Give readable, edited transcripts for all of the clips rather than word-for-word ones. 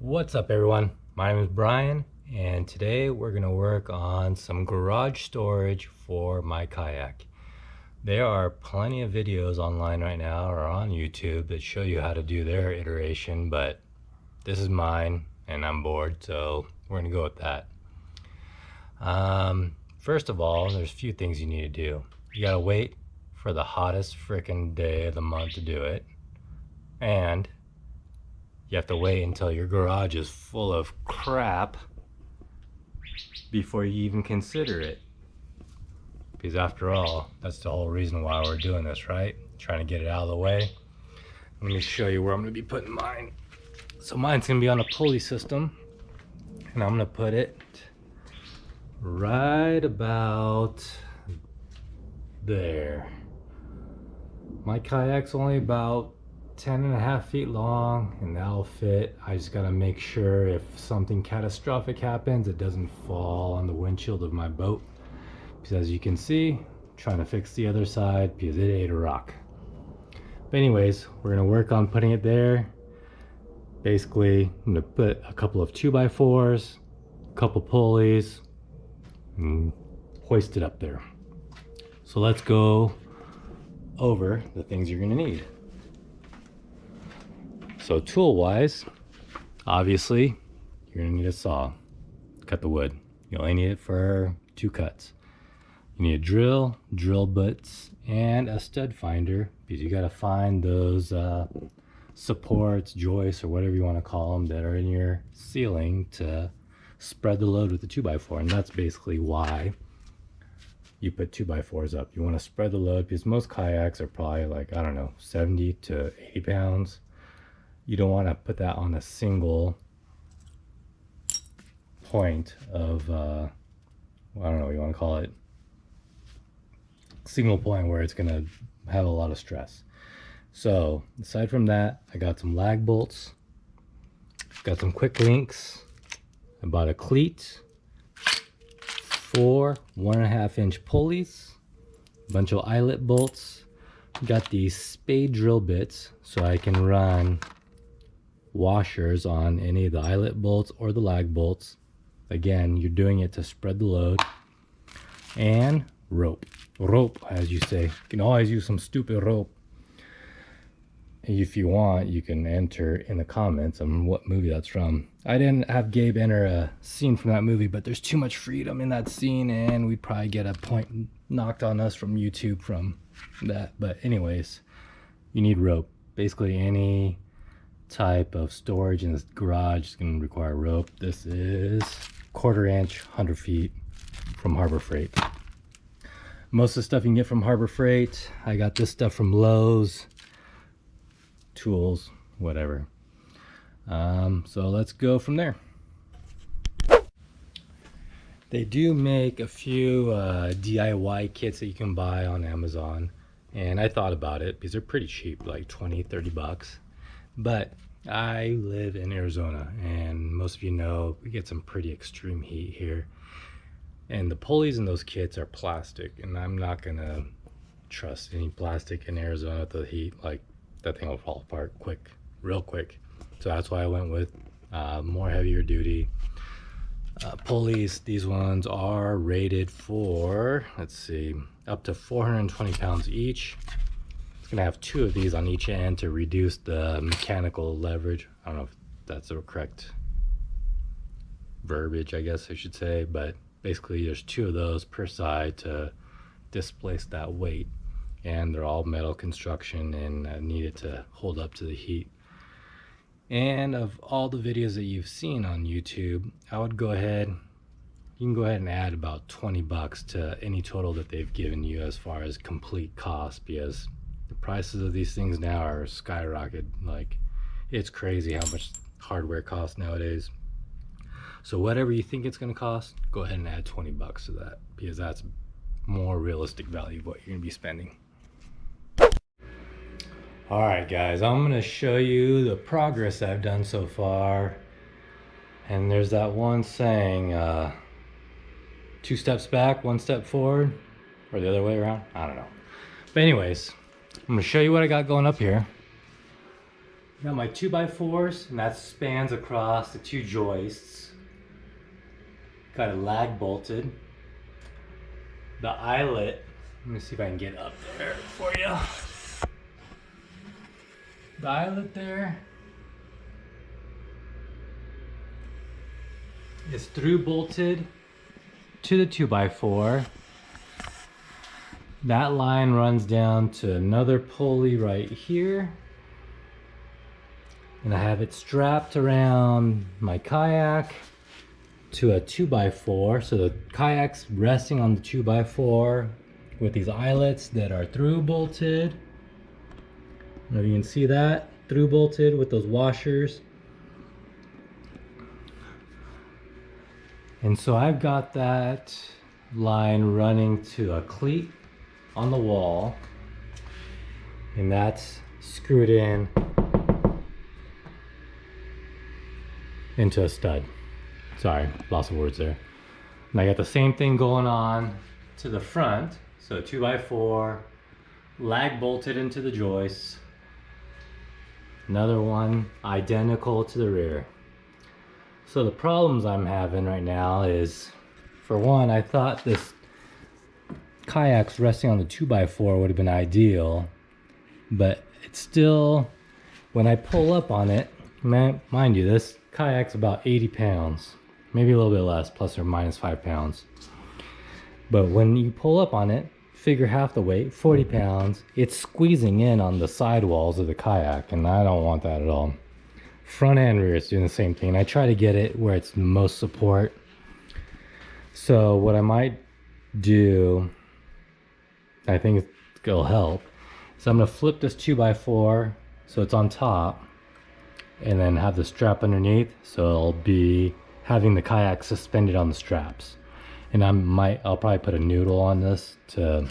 What's up everyone? My name is Brian and today we're going to work on some garage storage for my kayak. There are plenty of videos online right now or on YouTube that show you how to do their iteration, but this is mine and I'm bored, so we're going to go with that. First of all, there's a few things you need to do. You got to wait for the hottest freaking day of the month to do it, and you have to wait until your garage is full of crap before you even consider it. Because after all, that's the whole reason why we're doing this, right? Trying to get it out of the way. Let me show you where I'm going to be putting mine. So mine's going to be on a pulley system, and I'm going to put it right about there. My kayak's only about 10.5 feet long, and that'll fit. I just gotta make sure if something catastrophic happens, it doesn't fall on the windshield of my boat. Because as you can see, I'm trying to fix the other side because it ate a rock. But anyways, we're gonna work on putting it there. Basically, I'm gonna put a couple of 2x4s, a couple pulleys, and hoist it up there. So let's go over the things you're gonna need. So tool wise, obviously you're gonna need a saw, cut the wood. You only need it for 2 cuts. You need a drill, drill bits, and a stud finder, because you gotta find those supports, joists, or whatever you want to call them that are in your ceiling to spread the load with the 2x4. And that's basically why you put 2x4s up. You want to spread the load because most kayaks are probably like, I don't know, 70 to 80 pounds. You don't want to put that on a single point of, I don't know what you want to call it, single point where it's going to have a lot of stress. So aside from that, I got some lag bolts, got some quick links, I bought a cleat, 4 1.5-inch pulleys, a bunch of eyelet bolts, got these spade drill bits so I can run washers on any of the eyelet bolts or the lag bolts. Again, you're doing it to spread the load. And rope, as you say. You can always use some stupid rope. If you want, you can enter in the comments on what movie that's from. I didn't have Gabe enter a scene from that movie, but there's too much freedom in that scene and we'd probably get a point knocked on us from YouTube from that. But anyways, you need rope. Basically any type of storage in this garage is going to require rope. This is 1/4 inch, 100 feet from Harbor Freight. Most of the stuff you can get from Harbor Freight. I got this stuff from Lowe's, tools, whatever. So let's go from there. They do make a few DIY kits that you can buy on Amazon, and I thought about it because they're pretty cheap, like 20-30 bucks. But I live in Arizona, and most of you know we get some pretty extreme heat here. And the pulleys in those kits are plastic, and I'm not gonna trust any plastic in Arizona with the heat. Like, that thing will fall apart quick, real quick. So that's why I went with more heavier duty pulleys. These ones are rated for, let's see, up to 420 pounds each. Gonna have 2 of these on each end to reduce the mechanical leverage. I don't know if that's the correct verbiage, I guess I should say, but basically there's 2 of those per side to displace that weight, and they're all metal construction and needed to hold up to the heat. And of all the videos that you've seen on YouTube, I would go ahead, you can go ahead and add about 20 bucks to any total that they've given you as far as complete cost, because the prices of these things now are skyrocketed. Like, it's crazy how much hardware costs nowadays. So whatever you think it's going to cost, go ahead and add 20 bucks to that, because that's more realistic value of what you're going to be spending. Alright guys, I'm going to show you the progress I've done so far. And there's that one saying, 2 steps back, 1 step forward, or the other way around, I don't know. But anyways, I'm going to show you what I got going up here. Got my 2x4s, and that spans across the two joists. Got it lag bolted. The eyelet, let me see if I can get up there for you. The eyelet there is through bolted to the 2x4. That line runs down to another pulley right here. And I have it strapped around my kayak to a 2x4. So the kayak's resting on the 2x4 with these eyelets that are through bolted. I don't know if you can see that, through bolted with those washers. And so I've got that line running to a cleat on the wall, and that's screwed in into a stud. Sorry, lots of words there. And I got the same thing going on to the front. So 2x4, lag bolted into the joists. Another one identical to the rear. So the problems I'm having right now is, for one, I thought this kayak's resting on the 2x4 would have been ideal, but it's still, when I pull up on it, mind you, this kayak's about 80 pounds, maybe a little bit less, plus or minus 5 pounds. But when you pull up on it, figure half the weight, 40 pounds, it's squeezing in on the sidewalls of the kayak, and I don't want that at all. Front and rear, it's doing the same thing. I try to get it where it's the most support. So what I might do, I think it'll help, so I'm going to flip this 2x4 so it's on top, and then have the strap underneath, so I'll be having the kayak suspended on the straps. And I'll probably put a noodle on this to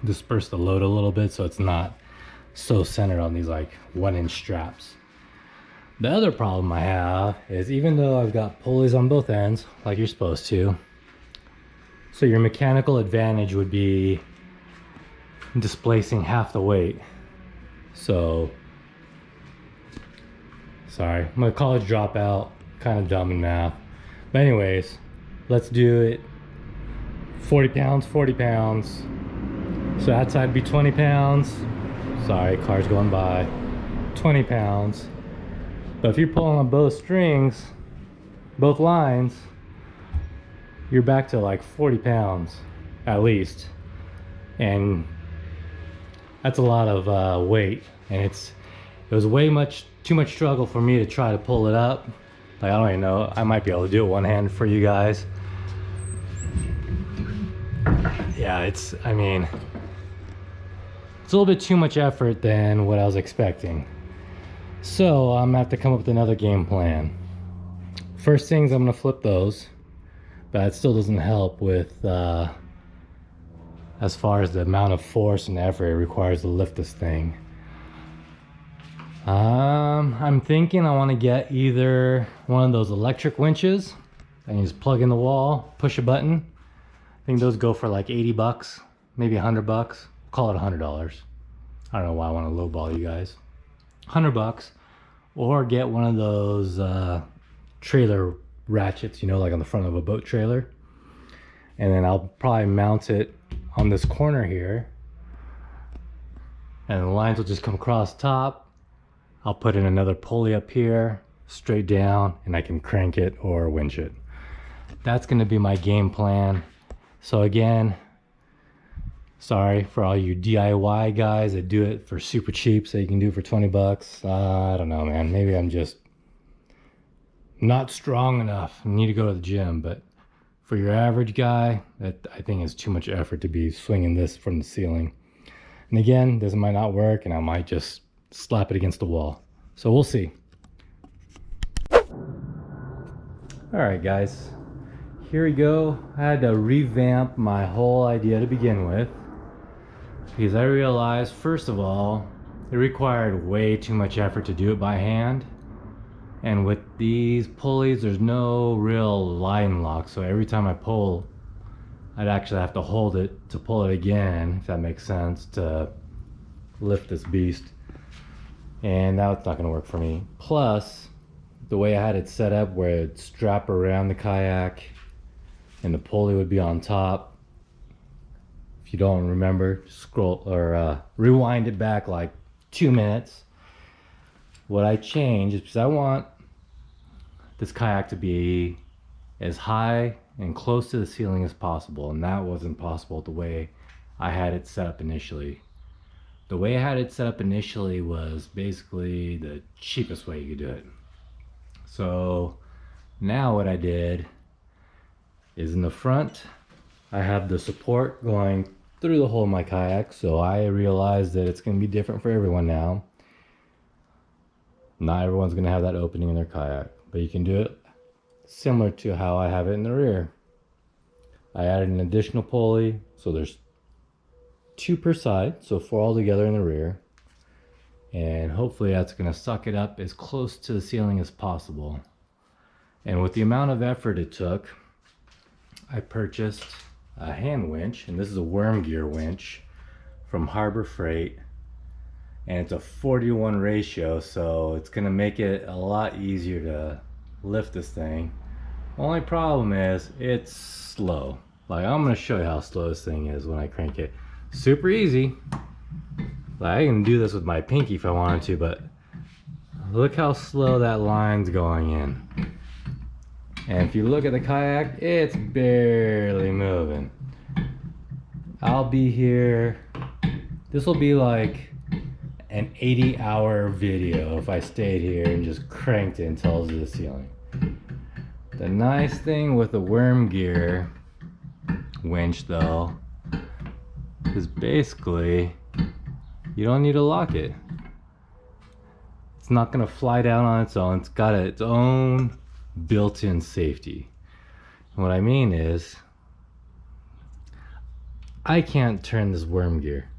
disperse the load a little bit so it's not so centered on these like 1-inch straps. The other problem I have is, even though I've got pulleys on both ends like you're supposed to, so your mechanical advantage would be displacing half the weight. So sorry, I'm a college dropout, kind of dumb in math, but anyways, let's do it. 40 pounds, 40 pounds. So that side would be 20 pounds. Sorry, car's going by. 20 pounds. But if you're pulling on both strings, both lines, you're back to like 40 pounds at least. And that's a lot of weight. And it was too much struggle for me to try to pull it up. Like, I don't even know, I might be able to do it one hand for you guys. Yeah, it's a little bit too much effort than what I was expecting. So I'm gonna have to come up with another game plan. First things, I'm gonna flip those, but it still doesn't help with as far as the amount of force and effort it requires to lift this thing. I'm thinking I want to get either one of those electric winches and you just plug in the wall, push a button. I think those go for like 80 bucks, maybe 100 bucks. Call it $100. I don't know why I want to lowball you guys. 100 bucks. Or get one of those trailer ratchets, you know, like on the front of a boat trailer. And then I'll probably mount it on this corner here. And the lines will just come across top. I'll put in another pulley up here, straight down, and I can crank it or winch it. That's gonna be my game plan. So again, sorry for all you DIY guys that do it for super cheap so you can do it for 20 bucks. I don't know, man. Maybe I'm just not strong enough. I need to go to the gym, but for your average guy, that I think is too much effort to be swinging this from the ceiling. And again, this might not work and I might just slap it against the wall. So we'll see. All right, guys. Here we go. I had to revamp my whole idea to begin with, because I realized, first of all, it required way too much effort to do it by hand. And with these pulleys, there's no real line lock. So every time I pull, I'd actually have to hold it to pull it again, if that makes sense, to lift this beast. and now it's not going to work for me. Plus, the way I had it set up where it'd strap around the kayak and the pulley would be on top. If you don't remember, scroll or rewind it back like 2 minutes. What I changed is because I want this kayak to be as high and close to the ceiling as possible, and that wasn't possible the way I had it set up initially. The way I had it set up initially was basically the cheapest way you could do it. So now what I did is in the front, I have the support going through the whole of my kayak, so I realized that it's going to be different for everyone now. Not everyone's going to have that opening in their kayak, but you can do it similar to how I have it in the rear. I added an additional pulley, so there's 2 per side, so 4 all together in the rear, and hopefully that's going to suck it up as close to the ceiling as possible. And with the amount of effort it took, I purchased a hand winch, and this is a worm gear winch from Harbor Freight, and it's a 40-to-1 ratio, so it's gonna make it a lot easier to lift this thing. Only problem is it's slow. Like, I'm gonna show you how slow this thing is when I crank it. Super easy. Like, I can do this with my pinky if I wanted to, but look how slow that line's going in. And if you look at the kayak, it's barely moving. I'll be here, this will be like an 80-hour video if I stayed here and just cranked it until it was to the ceiling. The nice thing with the worm gear winch though is basically you don't need to lock it. It's not gonna fly down on its own. It's got its own built-in safety. And what I mean is I can't turn this worm gear.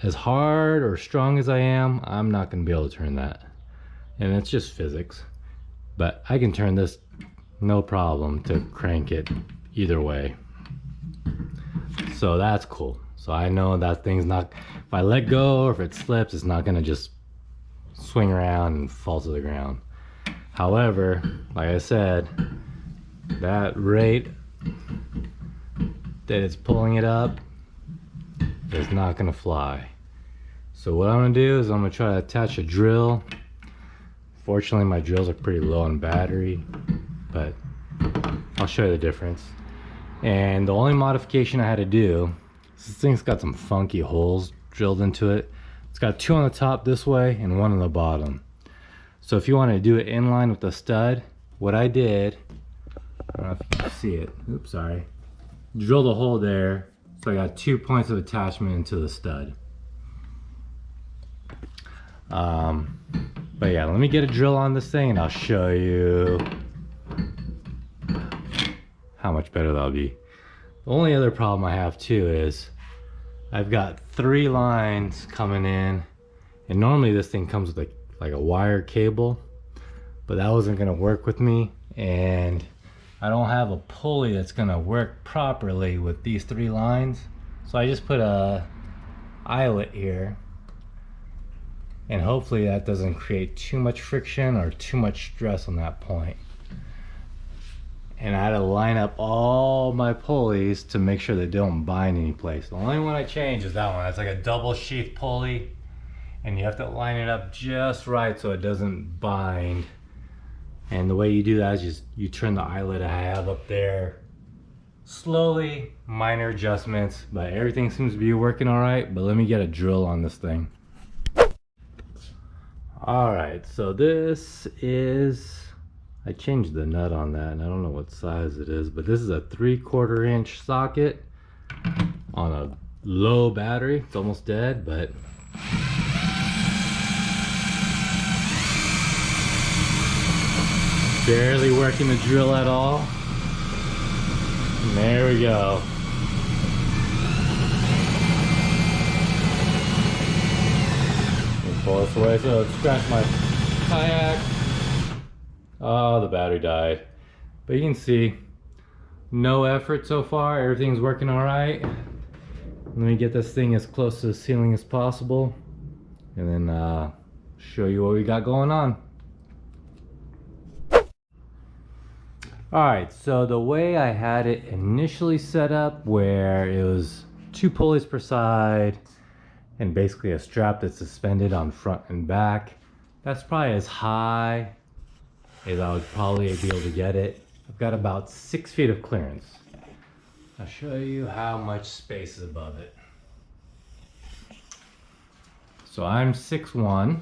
As hard or strong as I am, I'm not going to be able to turn that. And it's just physics. But I can turn this no problem to crank it either way. So that's cool. So I know that thing's not, if I let go or if it slips, it's not going to just swing around and fall to the ground. However, like I said, that rate that it's pulling it up is not gonna fly. So what I'm gonna do is I'm gonna try to attach a drill. Fortunately, my drills are pretty low on battery, but I'll show you the difference. And the only modification I had to do, this thing's got some funky holes drilled into it. It's got 2 on the top this way and 1 on the bottom. So if you want to do it in line with the stud, what I did, I don't know if you can see it, oops, sorry. Drilled a hole there, so I got 2 points of attachment into the stud. But yeah, let me get a drill on this thing and I'll show you how much better that'll be. The only other problem I have too is I've got 3 lines coming in, and normally this thing comes with like a wire cable, but that wasn't gonna work with me, and I don't have a pulley that's gonna work properly with these 3 lines. So I just put a eyelet here, and hopefully that doesn't create too much friction or too much stress on that point. And I had to line up all my pulleys to make sure they don't bind any place. The only one I changed is that one. It's like a double sheath pulley, and you have to line it up just right so it doesn't bind. And the way you do that is just you turn the eyelet I have up there slowly, minor adjustments, but everything seems to be working all right. But let me get a drill on this thing. All right, so this is, I changed the nut on that, and I don't know what size it is, but this is a 3/4 inch socket on a low battery. It's almost dead, but barely working the drill at all. And there we go. Pull this away so it scratched my kayak. Oh, the battery died. But you can see, no effort so far. Everything's working all right. Let me get this thing as close to the ceiling as possible, and then show you what we got going on. Alright, so the way I had it initially set up, where it was 2 pulleys per side and basically a strap that's suspended on front and back, that's probably as high as I would probably be able to get it. I've got about 6 feet of clearance. I'll show you how much space is above it. So I'm 6'1",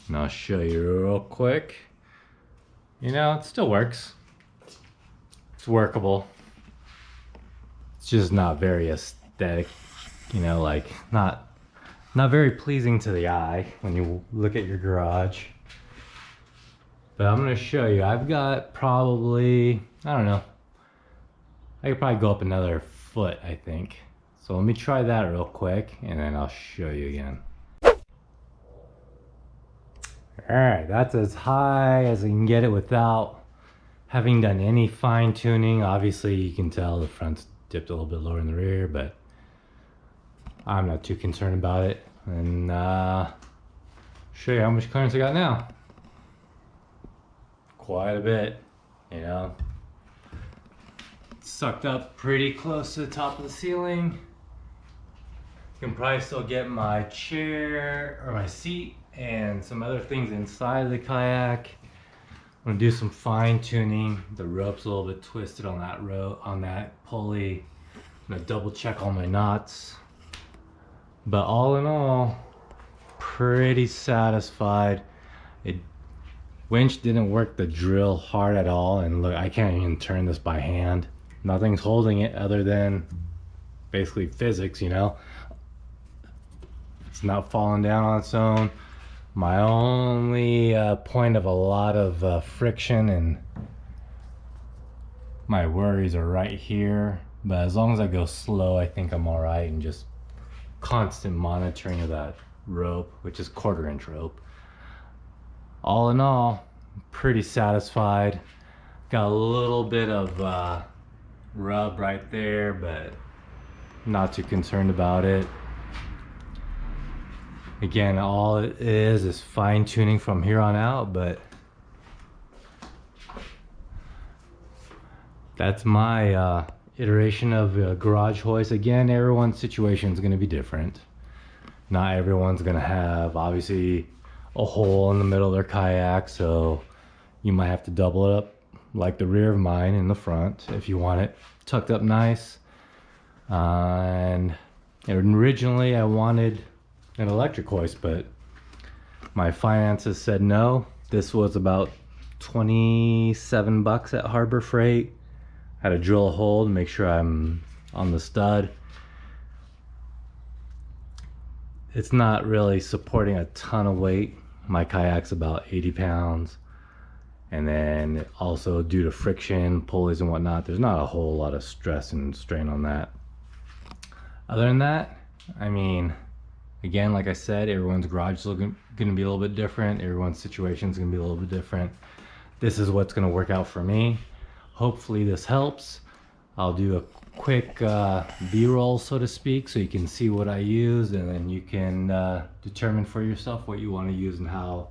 and I'll show you real quick. You know, it still works. It's workable. It's just not very aesthetic, you know, like not very pleasing to the eye when you look at your garage. But I'm gonna show you. I've got probably, I don't know, I could probably go up another foot, I think. So let me try that real quick and then I'll show you again. Alright, that's as high as I can get it without having done any fine tuning. Obviously you can tell the front's dipped a little bit lower in the rear, but I'm not too concerned about it. And show you how much clearance I got now. Quite a bit, you know. It's sucked up pretty close to the top of the ceiling. You can probably still get my chair or my seat and some other things inside of the kayak. I'm gonna do some fine tuning. The rope's a little bit twisted on that pulley. I'm gonna double check all my knots. But all in all, pretty satisfied. Winch didn't work the drill hard at all, and look, I can't even turn this by hand. Nothing's holding it other than basically physics, you know. It's not falling down on its own. My only point of a lot of friction and my worries are right here, but as long as I go slow, I think I'm all right, and just constant monitoring of that rope, which is 1/4 inch rope. All in all, pretty satisfied. Got a little bit of rub right there, but not too concerned about it. Again, all it is fine tuning from here on out, but that's my iteration of a garage hoist. Again, everyone's situation is going to be different. Not everyone's going to have, obviously, a hole in the middle of their kayak, so you might have to double it up like the rear of mine in the front if you want it tucked up nice. And originally I wanted an electric hoist, but my finances said no. This was about 27 bucks at Harbor Freight. Had to drill a hole to make sure I'm on the stud. It's not really supporting a ton of weight. My kayak's about 80 pounds. And then also due to friction, pulleys and whatnot, there's not a whole lot of stress and strain on that. Other than that, I mean, again, like I said, everyone's garage is going to be a little bit different. Everyone's situation is going to be a little bit different. This is what's going to work out for me. Hopefully this helps. I'll do a quick B-roll, so to speak, so you can see what I use, and then you can determine for yourself what you want to use and how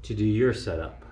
to do your setup.